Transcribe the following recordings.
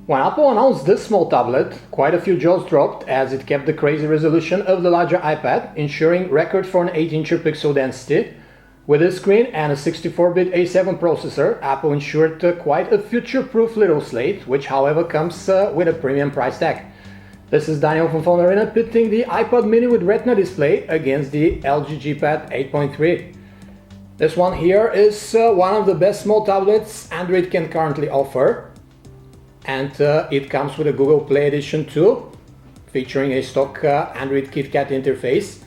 When Apple announced this small tablet, quite a few jaws dropped as it kept the crazy resolution of the larger iPad, ensuring record for an 8-inch pixel density. With a screen and a 64-bit A7 processor, Apple ensured quite a future-proof little slate, which however comes with a premium price tag. This is Daniel from PhoneArena pitting the iPad mini with Retina Display against the LG KitKat 8.3. This one here is one of the best small tablets Android can currently offer, and it comes with a Google Play Edition too, featuring a stock Android KitKat interface.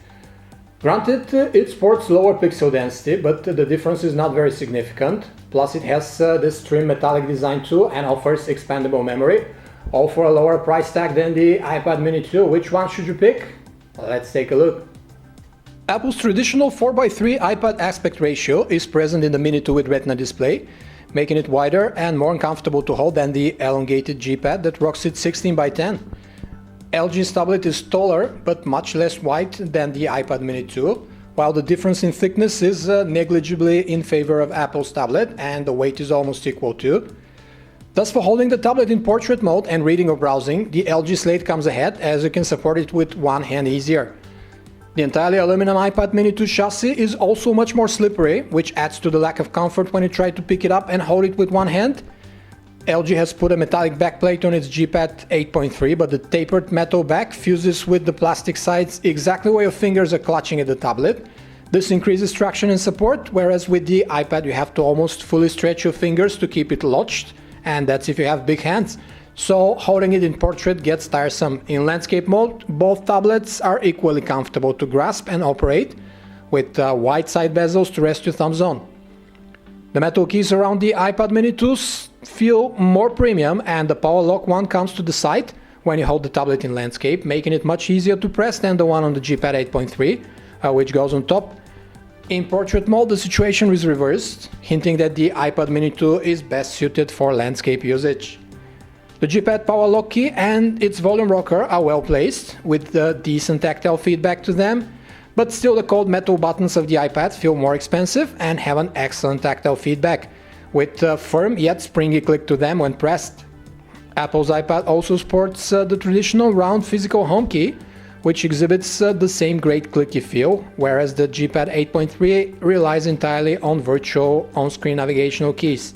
Granted, it sports lower pixel density, but the difference is not very significant. Plus it has this trim metallic design too and offers expandable memory, all for a lower price tag than the iPad mini 2. Which one should you pick? Let's take a look. Apple's traditional 4:3 iPad aspect ratio is present in the Mini 2 with Retina Display, making it wider and more uncomfortable to hold than the elongated G-Pad that rocks it 16:10. LG's tablet is taller but much less wide than the iPad mini 2, while the difference in thickness is negligibly in favor of Apple's tablet and the weight is almost equal to. Thus, for holding the tablet in portrait mode and reading or browsing, the LG Slate comes ahead as you can support it with one hand easier. The entirely aluminum iPad mini 2 chassis is also much more slippery, which adds to the lack of comfort when you try to pick it up and hold it with one hand. LG has put a metallic backplate on its KitKat 8.3, but the tapered metal back fuses with the plastic sides exactly where your fingers are clutching at the tablet. This increases traction and support, whereas with the iPad you have to almost fully stretch your fingers to keep it lodged, and that's if you have big hands. So holding it in portrait gets tiresome. In landscape mode, both tablets are equally comfortable to grasp and operate, with wide side bezels to rest your thumbs on. The metal keys around the iPad mini 2s feel more premium, and the power lock one comes to the side when you hold the tablet in landscape, making it much easier to press than the one on the KitKat 8.3, which goes on top. In portrait mode, the situation is reversed, hinting that the iPad mini 2 is best suited for landscape usage. The KitKat power lock key and its volume rocker are well placed, with decent tactile feedback to them, but still the cold metal buttons of the iPad feel more expensive and have an excellent tactile feedback, with a firm yet springy click to them when pressed. Apple's iPad also sports the traditional round physical home key, which exhibits the same great clicky feel, whereas the KitKat 8.3 relies entirely on virtual on-screen navigational keys.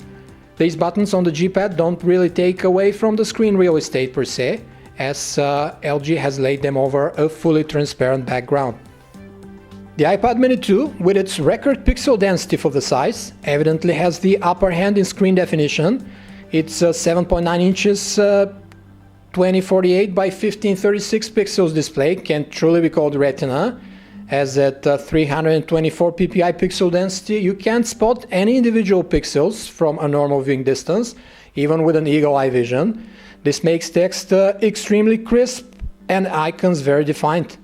These buttons on the G-Pad don't really take away from the screen real estate per se, as LG has laid them over a fully transparent background. The iPad mini 2, with its record pixel density for the size, evidently has the upper hand in screen definition. Its 7.9 inches 2048 by 1536 pixels display can truly be called Retina, as at 324 ppi pixel density you can't spot any individual pixels from a normal viewing distance, even with an eagle eye vision. This makes text extremely crisp and icons very defined.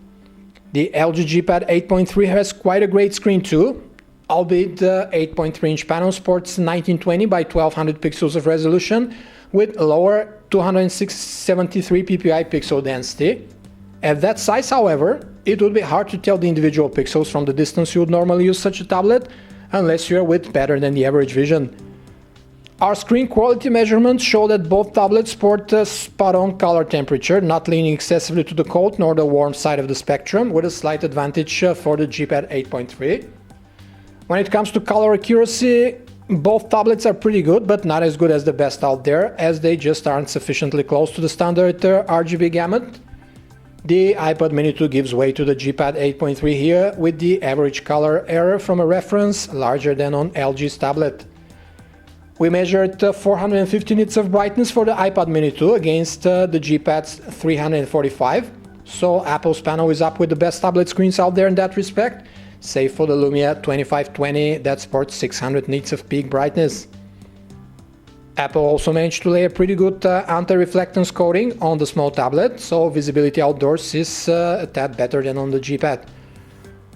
The LG KitKat 8.3 has quite a great screen too, albeit the 8.3-inch panel sports 1920 by 1200 pixels of resolution with lower 273 ppi pixel density. At that size, however, it would be hard to tell the individual pixels from the distance you would normally use such a tablet, unless you are with better than the average vision. Our screen quality measurements show that both tablets sport a spot-on color temperature, not leaning excessively to the cold nor the warm side of the spectrum, with a slight advantage for the KitKat 8.3. When it comes to color accuracy, both tablets are pretty good, but not as good as the best out there, as they just aren't sufficiently close to the standard RGB gamut. The iPad mini 2 gives way to the KitKat 8.3 here, with the average color error from a reference larger than on LG's tablet. We measured 450 nits of brightness for the iPad mini 2 against the KitKat's 345, so Apple's panel is up with the best tablet screens out there in that respect, save for the Lumia 2520 that sports 600 nits of peak brightness. Apple also managed to lay a pretty good anti-reflectance coating on the small tablet, so visibility outdoors is a tad better than on the KitKat.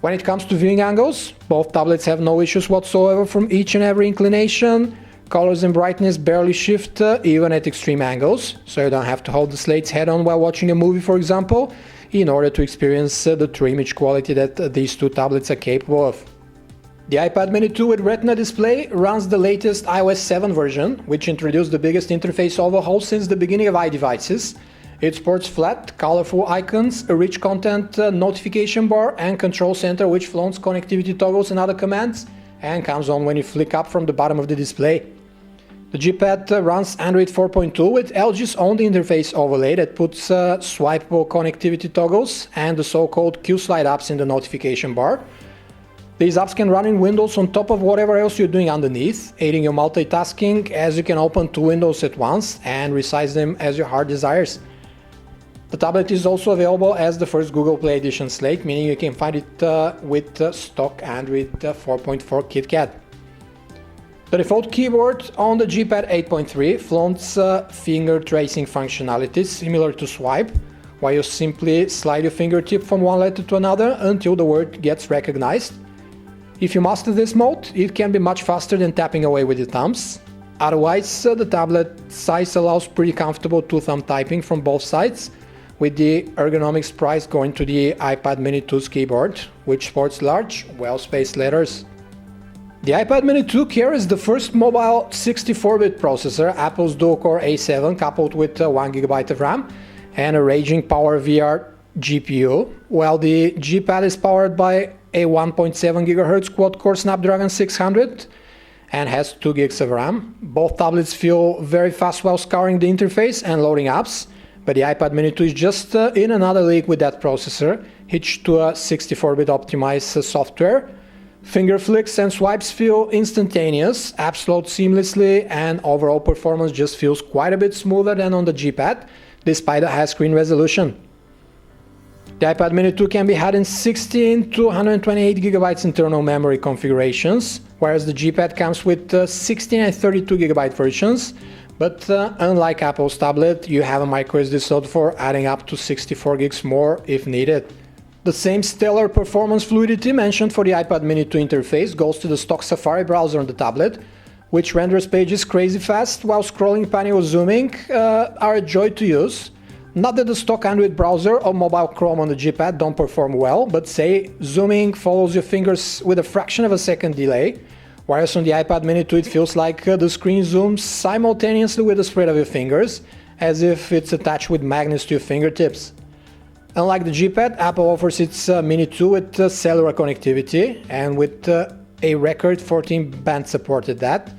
When it comes to viewing angles, both tablets have no issues whatsoever from each and every inclination. Colors and brightness barely shift even at extreme angles, so you don't have to hold the slates head-on while watching a movie, for example, in order to experience the true image quality that these two tablets are capable of. The iPad mini 2 with Retina Display runs the latest iOS 7 version, which introduced the biggest interface overhaul since the beginning of iDevices. It sports flat, colorful icons, a rich content notification bar and control center which flaunts connectivity toggles and other commands, and comes on when you flick up from the bottom of the display. The G-Pad runs Android 4.2 with LG's own interface overlay that puts swipeable connectivity toggles and the so-called Q-Slide apps in the notification bar. These apps can run in Windows on top of whatever else you're doing underneath, aiding your multitasking as you can open 2 windows at once and resize them as your heart desires. The tablet is also available as the first Google Play Edition slate, meaning you can find it with stock Android 4.4 KitKat. The default keyboard on the G-Pad 8.3 flaunts finger tracing functionality similar to swipe, while you simply slide your fingertip from one letter to another until the word gets recognized. If you master this mode, it can be much faster than tapping away with your thumbs. Otherwise, the tablet size allows pretty comfortable two-thumb typing from both sides, with the ergonomics prize going to the iPad mini 2's keyboard, which sports large, well-spaced letters. The iPad mini 2 carries the first mobile 64-bit processor, Apple's dual-core A7 coupled with 1GB of RAM and a raging PowerVR GPU, while the G-Pad is powered by a 1.7 GHz quad-core Snapdragon 600 and has 2 GB of RAM. Both tablets feel very fast while scouring the interface and loading apps, but the iPad mini 2 is just in another league with that processor, hitched to a 64-bit optimized software. Finger flicks and swipes feel instantaneous, apps load seamlessly, and overall performance just feels quite a bit smoother than on the G-Pad, despite the high screen resolution. The iPad mini 2 can be had in 16 to 128 GB internal memory configurations, whereas the G-Pad comes with 16 and 32 GB versions, but unlike Apple's tablet, you have a microSD slot for adding up to 64 GB more if needed. The same stellar performance fluidity mentioned for the iPad mini 2 interface goes to the stock Safari browser on the tablet, which renders pages crazy fast while scrolling, panning or zooming are a joy to use. Not that the stock Android browser or mobile Chrome on the G-Pad don't perform well, but say zooming follows your fingers with a fraction of a second delay, whereas on the iPad mini 2 it feels like the screen zooms simultaneously with the spread of your fingers, as if it's attached with magnets to your fingertips. Unlike the G-Pad, Apple offers its mini 2 with cellular connectivity and with a record 14 band support at that.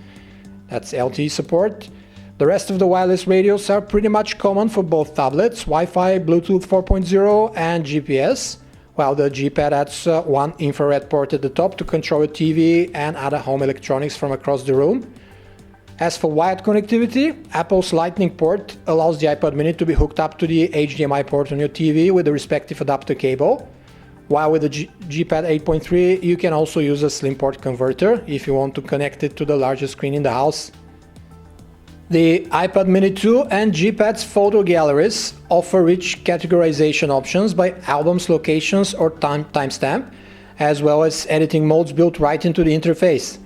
That's LTE support. The rest of the wireless radios are pretty much common for both tablets, Wi-Fi, Bluetooth 4.0 and GPS, while the G-Pad adds one infrared port at the top to control a TV and other home electronics from across the room. As for wired connectivity, Apple's Lightning port allows the iPad mini to be hooked up to the HDMI port on your TV with the respective adapter cable, while with the G-Pad 8.3 you can also use a slim port converter if you want to connect it to the largest screen in the house. The iPad mini 2 and G-Pad's photo galleries offer rich categorization options by albums, locations or timestamp, as well as editing modes built right into the interface.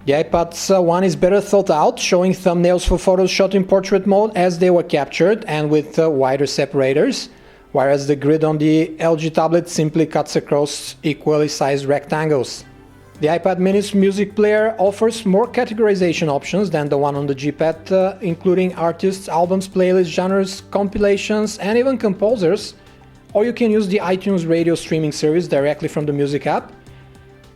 The iPad's one is better thought out, showing thumbnails for photos shot in portrait mode as they were captured and with wider separators, whereas the grid on the LG tablet simply cuts across equally sized rectangles. The iPad mini's music player offers more categorization options than the one on the G-Pad, including artists, albums, playlists, genres, compilations, and even composers, or you can use the iTunes radio streaming service directly from the music app.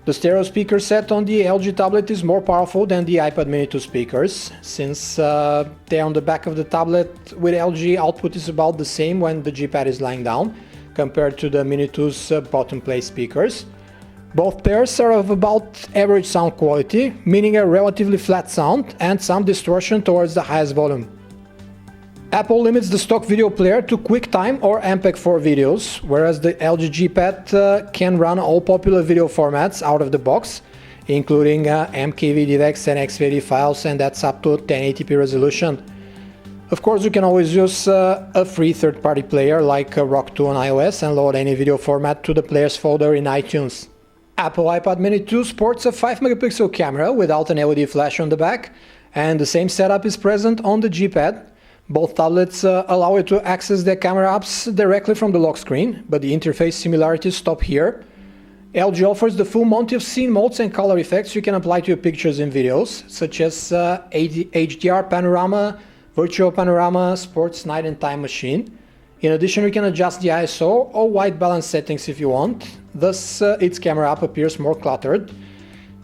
The stereo speaker set on the LG tablet is more powerful than the iPad mini 2 speakers, since they're on the back of the tablet. With LG, output is about the same when the G-Pad is lying down, compared to the mini 2's bottom plate speakers. Both pairs are of about average sound quality, meaning a relatively flat sound and some distortion towards the highest volume. Apple limits the stock video player to QuickTime or MPEG-4 videos, whereas the LG G-Pad can run all popular video formats out of the box, including MKV, DivX and XVD files, and that's up to 1080p resolution. Of course, you can always use a free third-party player like Rock 2 on iOS and load any video format to the players folder in iTunes. Apple iPad mini 2 sports a 5-megapixel camera without an LED flash on the back, and the same setup is present on the G-Pad. Both tablets allow you to access their camera apps directly from the lock screen, but the interface similarities stop here. LG offers the full monty of scene modes and color effects you can apply to your pictures and videos, such as HDR panorama, virtual panorama, sports night and time machine. In addition, you can adjust the ISO or white balance settings if you want, thus its camera app appears more cluttered.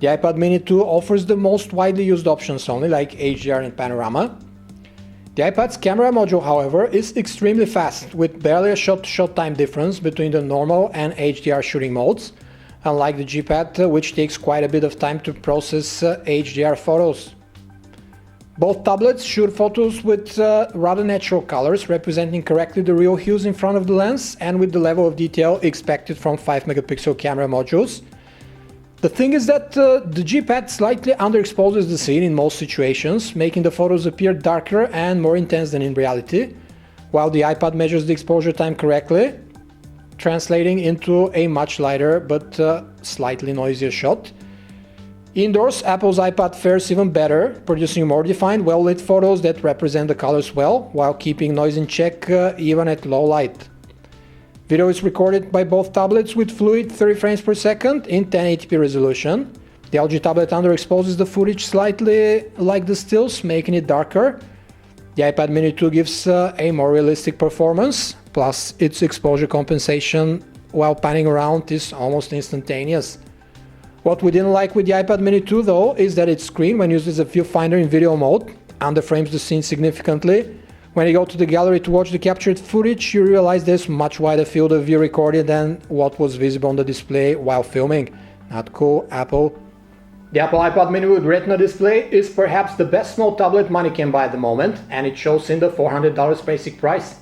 The iPad mini 2 offers the most widely used options only, like HDR and panorama. The iPad's camera module, however, is extremely fast, with barely a shot-to-shot time difference between the normal and HDR shooting modes, unlike the KitKat, which takes quite a bit of time to process HDR photos. Both tablets shoot photos with rather natural colors, representing correctly the real hues in front of the lens and with the level of detail expected from 5-megapixel camera modules. The thing is that the KitKat slightly underexposes the scene in most situations, making the photos appear darker and more intense than in reality, while the iPad measures the exposure time correctly, translating into a much lighter but slightly noisier shot. Indoors, Apple's iPad fares even better, producing more defined, well-lit photos that represent the colors well, while keeping noise in check even at low light. Video is recorded by both tablets with fluid 30 frames per second in 1080p resolution. The LG tablet underexposes the footage slightly like the stills, making it darker. The iPad mini 2 gives a more realistic performance, plus its exposure compensation while panning around is almost instantaneous. What we didn't like with the iPad mini 2 though is that its screen, when used as a viewfinder in video mode, underframes the scene significantly. When you go to the gallery to watch the captured footage, you realize there's much wider field of view recorded than what was visible on the display while filming. Not cool, Apple. The Apple iPad mini with Retina Display is perhaps the best small tablet money can buy at the moment, and it shows in the $400 basic price.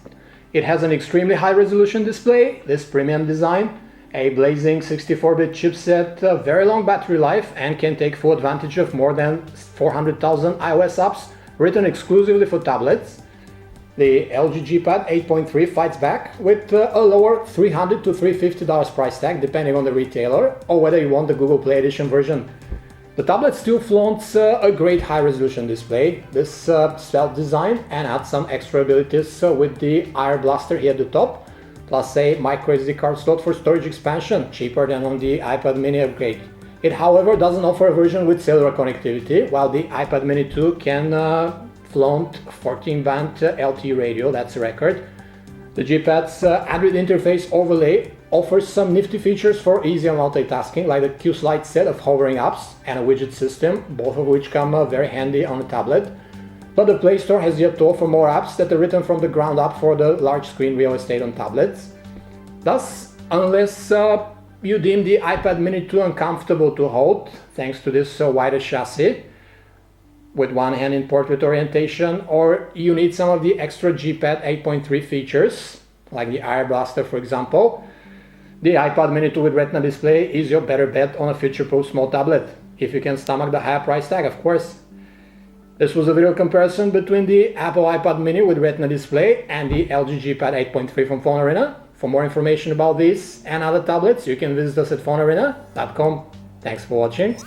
It has an extremely high resolution display, this premium design, a blazing 64-bit chipset, a very long battery life, and can take full advantage of more than 400,000 iOS apps written exclusively for tablets. The LG KitKat 8.3 fights back with a lower $300 to $350 price tag, depending on the retailer, or whether you want the Google Play Edition version. The tablet still flaunts a great high-resolution display, this stealth design, and adds some extra abilities with the Air Blaster here at the top, plus a microSD card slot for storage expansion, cheaper than on the iPad mini upgrade. It, however, doesn't offer a version with cellular connectivity, while the iPad mini 2 can flaunt 14-band LTE radio, that's a record. The KitKat's Android interface overlay offers some nifty features for easier multitasking, like the Q-Slide set of hovering apps and a widget system, both of which come very handy on a tablet. But the Play Store has yet to offer more apps that are written from the ground up for the large screen real estate on tablets. Thus, unless you deem the iPad mini 2 uncomfortable to hold, thanks to this wider chassis, with one hand in portrait orientation, or you need some of the extra KitKat 8.3 features, like the Air Blaster for example, the iPad mini 2 with Retina Display is your better bet on a future-proof small tablet, if you can stomach the higher price tag, of course. This was a video comparison between the Apple iPad mini with Retina Display and the LG KitKat 8.3 from PhoneArena. For more information about these and other tablets, you can visit us at PhoneArena.com. Thanks for watching.